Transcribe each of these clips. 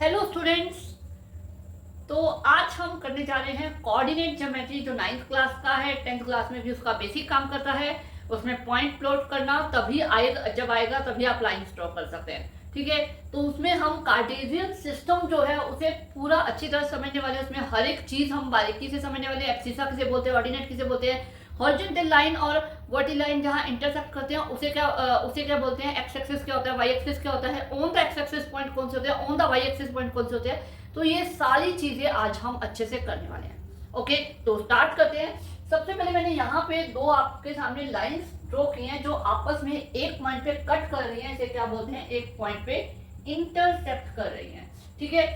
Hello students. तो आज हम करने जा रहे हैं कोऑर्डिनेट ज्योमेट्री, जो 9th क्लास का है। 10th क्लास में भी उसका बेसिक काम करता है। उसमें पॉइंट प्लॉट करना तभी आएगा, जब आएगा तभी आप लाइंस ड्रॉ कर सकते हैं। ठीक है, तो उसमें हम कार्टेशियन सिस्टम जो है उसे पूरा अच्छी तरह समझने वाले, उसमें हर एक चीज हम बारीकी से समझने वाले। एक्सिसा किसे बोलते हैं, ऑर्डिनेट किसे बोलते हैं, हॉरिजॉन्टल लाइन और वर्टिकल लाइन जहां इंटरसेक्ट करते हैं उसे क्या बोलते हैं, एक्स एक्सिस क्या होता है, वाई एक्सिस क्या होता है, on the X axis point कौन से होते हैं, on the Y axis point कौन से होते हैं। तो ये सारी चीजें आज हम अच्छे से करने वाले हैं। ओके, तो स्टार्ट करते हैं। सबसे पहले मैंने यहाँ पे दो आपके सामने लाइंस ड्रॉ की हैं जो आपस में एक पॉइंट पे कट कर रही हैं। इसे क्या बोलते हैं, एक पॉइंट पे इंटरसेक्ट कर रही हैं। ठीक है,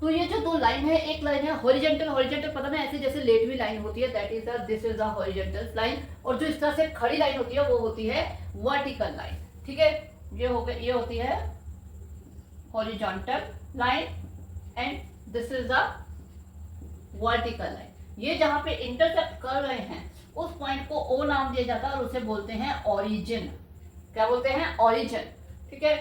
तो ये जो दो लाइन है, एक लाइन है हॉरिजॉन्टल। हॉरिजॉन्टल पता ना, ऐसे जैसे लेट हुई लाइन होती है, that is this is the horizontal line. और जो इस तरह से खड़ी लाइन होती है वो होती है वर्टिकल लाइन। ठीक है, ये होती है horizontal line and this is the vertical line. ये जहां पे इंटरसेक्ट कर रहे हैं उस पॉइंट को ओ नाम दिया जाता है और उसे बोलते हैं ओरिजिन। क्या बोलते हैं, ओरिजिन। ठीक है,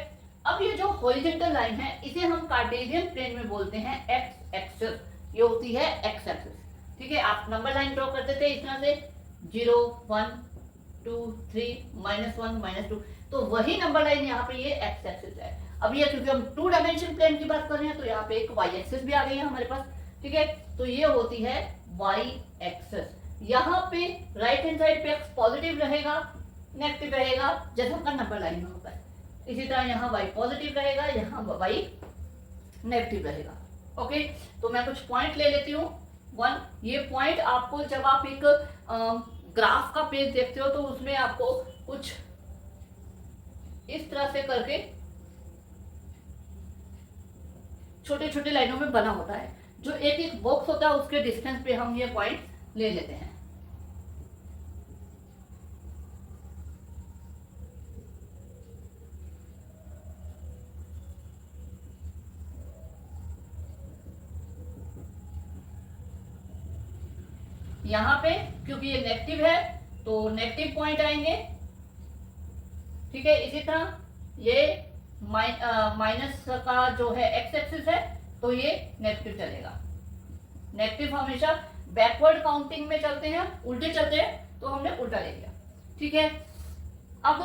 अब ये जो हॉरिजॉन्टल लाइन है इसे हम कार्टेशियन प्लेन में बोलते हैं एक्स एक्सिस। ये होती है एक्स एक्सिस। ठीक है, आप नंबर लाइन ड्रॉ करते थे इस तरह से 0 1 2 3 -1 -2, तो वही नंबर लाइन यहाँ पे ये एक्स एक्सिस है। अब ये क्योंकि हम 2 डायमेंशन प्लेन की बात कर रहे हैं तो यहाँ पे एक वाई एक्सिस भी आ गई है हमारे पास। ठीक है, तो ये होती है वाई एक्सिस। यहाँ पे राइट हैंड साइड पे एक्स पॉजिटिव रहेगा, नेगेटिव रहेगा, जैसा का नंबर लाइन में होता है। इसी तरह यहाँ y पॉजिटिव रहेगा, यहाँ y नेगेटिव रहेगा। ओके, तो मैं कुछ पॉइंट ले लेती हूँ। 1, ये पॉइंट आपको जब आप एक ग्राफ का पेज देखते हो तो उसमें आपको कुछ इस तरह से करके छोटे छोटे लाइनों में बना होता है। जो एक एक बॉक्स होता है उसके डिस्टेंस पे हम ये पॉइंट ले लेते हैं। यहाँ पे क्योंकि ये नेगेटिव है तो नेगेटिव पॉइंट आएंगे। ठीक है, इसी तरह ये माइनस का जो है एक्स एक्सिस है तो ये नेगेटिव चलेगा। नेगेटिव हमेशा बैकवर्ड काउंटिंग में चलते हैं, उल्टे चलते हैं तो हमने उल्टा ले लिया। ठीक है, अब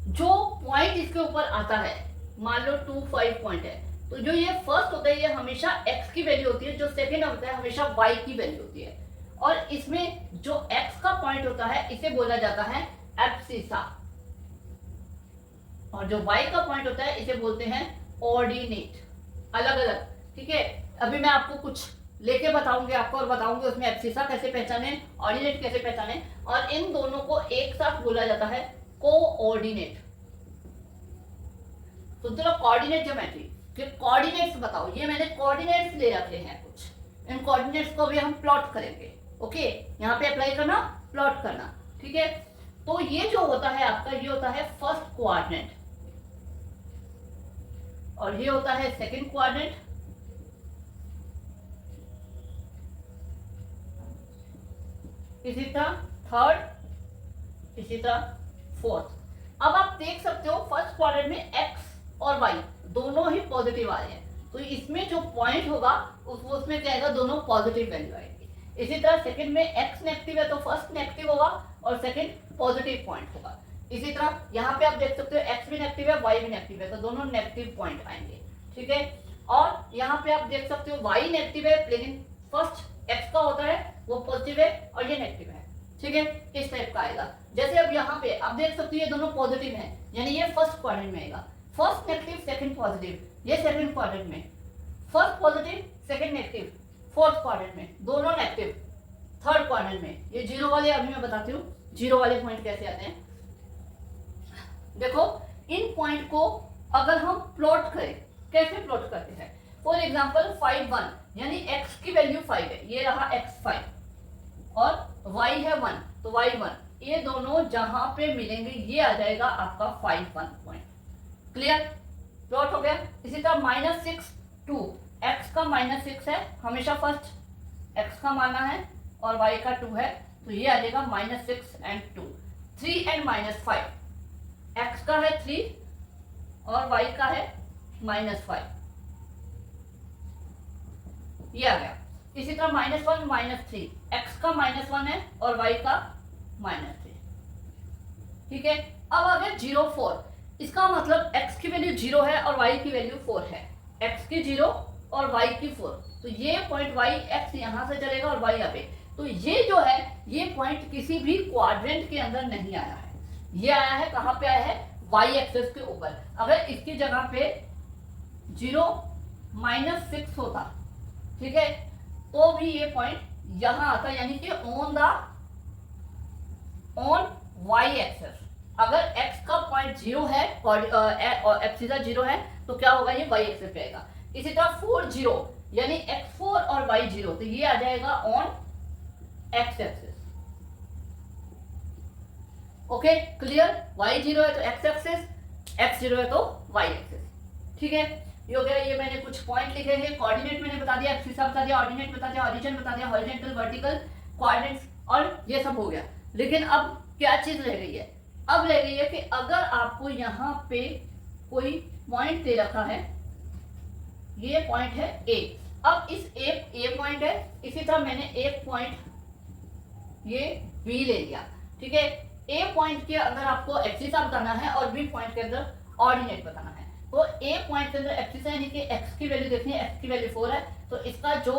जो पॉइंट इसके ऊपर आता है, मान लो 2 5 पॉइंट है, तो जो ये फर्स्ट होता है ये हमेशा x की वैल्यू होती है, जो सेकेंड होता है हमेशा y की वैल्यू होती है। और इसमें जो x का पॉइंट होता है इसे बोला जाता है एब्सिसा, और जो y का पॉइंट होता है इसे बोलते हैं ऑर्डिनेट। अलग अलग। ठीक है, अभी मैं आपको कुछ लेके बताऊंगी आपको और बताऊंगी उसमें एब्सिसा कैसे पहचाने, ऑर्डिनेट कैसे पहचाने, और इन दोनों को एक साथ बोला जाता है कोऑर्डिनेट। तो चलो कोऑर्डिनेट ज्योमेट्री के कोऑर्डिनेट्स बताओ। ये मैंने कोऑर्डिनेट्स ले रखे हैं कुछ, इन कोऑर्डिनेट्स को भी हम प्लॉट करेंगे। ओके, यहाँ पे अप्लाई करना, प्लॉट करना। ठीक है, तो ये जो होता है आपका, ये होता है फर्स्ट कोऑर्डिनेट और ये होता है सेकंड कोऑर्डिनेट। इसी तरह थर्ड, इसी तरह फोर्थ। अब आप देख सकते हो फर्स्ट क्वाड्रेंट में x और y दोनों ही पॉजिटिव आ रहे हैं, तो इसमें जो पॉइंट होगा उसमें क्या आएगा, दोनों पॉजिटिव वैल्यू आएगी। इसी तरह सेकंड में x नेगेटिव है तो फर्स्ट नेगेटिव होगा और सेकंड पॉजिटिव पॉइंट होगा। इसी तरह यहाँ पे आप देख सकते हो x भी नेगेटिव है, y भी नेगेटिव है, तो दोनों नेगेटिव पॉइंट आएंगे। ठीक है, और यहाँ पे आप देख सकते हो y नेगेटिव है लेकिन फर्स्ट x का होता है वो पॉजिटिव है और ये नेगेटिव है। ठीक है, इस टाइप का आएगा। जैसे अब यहाँ पे आप देख सकते हो ये दोनों पॉजिटिव हैं, यानी ये फर्स्ट क्वाड्रेंट में आएगा। फर्स्ट नेगेटिव सेकंड पॉजिटिव, ये सेकंड क्वाड्रेंट में first positive second negative, fourth quadrant में दोनों नेगेटिव, थर्ड क्वाड्रेंट में ये जीरो वाले। अभी मैं बताती हूँ जीरो वाले पॉइंट कैसे आते हैं। देखो, इन पॉइंट को अगर हम प्लॉट करें, कैसे प्लॉट करते हैं। फॉर एग्जाम्पल 5 1, यानी x की वैल्यू 5 है, ये रहा x 5 और y है 1, तो y 1, ये दोनों जहां पे मिलेंगे ये आ जाएगा आपका 5 1 पॉइंट। क्लियर, प्लॉट हो गया। इसी तरह -6 2, x का -6 है, हमेशा फर्स्ट x का माना है और y का 2 है, तो ये आ जाएगा -6 and 2। 3 and -5, x का है 3 और y का है -5, ये आ गया। इसी तरह -1 -3, x का -1 है और y का -3, ठीक है। अब आ गया 0 4, इसका मतलब x की वैल्यू 0 है और y की वैल्यू 4 है, x की 0 और y की 4, तो ये पॉइंट y x यहां से चलेगा और y यहाँ पे, तो ये जो है ये पॉइंट किसी भी क्वाड्रेंट के अंदर नहीं आया है, ये आया है कहां पे आया है, y एक्सिस के ऊपर। अगर इसकी जगह पे 0 -6 होता, ठीक है, तो भी ये पॉइंट यहां आता, यानी कि ऑन y एक्सिस। अगर x का पॉइंट 0 है और एब्सिसा 0 है तो क्या होगा, ये y एक्सिस पे आएगा। इसी तरह 4 0 यानी x4 और y 0, तो ये आ जाएगा on x axis. Okay clear, y 0 है तो x एक्सिस, x 0 है तो y एक्सिस, ठीक है। ये हो गया, ये मैंने कुछ पॉइंट लिखे हैं, कोऑर्डिनेट मैंने बता दिया, एक्सिस बता दिया, ऑर्डिनेट बता दिया, ओरिजिन बता दिया, हॉरिजॉन्टल वर्टिकल कोऑर्डिनेट्स, और ये सब हो गया। लेकिन अब क्या चीज रह गई है, अब रह गई है कि अगर आपको यहाँ पे कोई पॉइंट दे रखा है, ये पॉइंट है ए, अब इस ए पॉइंट है, इसी तरह मैंने एक पॉइंट ये बी ले लिया, ठीक है। ए पॉइंट के अंदर आपको एक्सिसा बताना है और बी पॉइंट के अंदर ऑर्डिनेट बताना है। तो ए पॉइंट के अंदर एक्सिसा यानी कि एक्स की वैल्यू देखनी है, एक्स की वैल्यू 4 है, तो इसका जो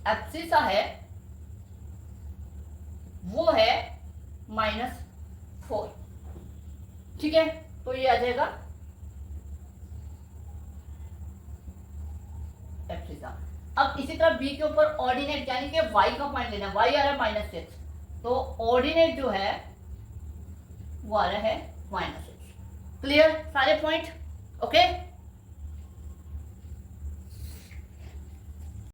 एक्सिसा है वो है -4, ठीक है, तो ये आ जाएगा एब्सिसा। अब इसी तरह बी के ऊपर ऑर्डिनेट यानी कि y का पॉइंट लेना, y आ रहा है -6, तो ऑर्डिनेट जो है वो आ रहा है -6। क्लियर सारे पॉइंट, ओके।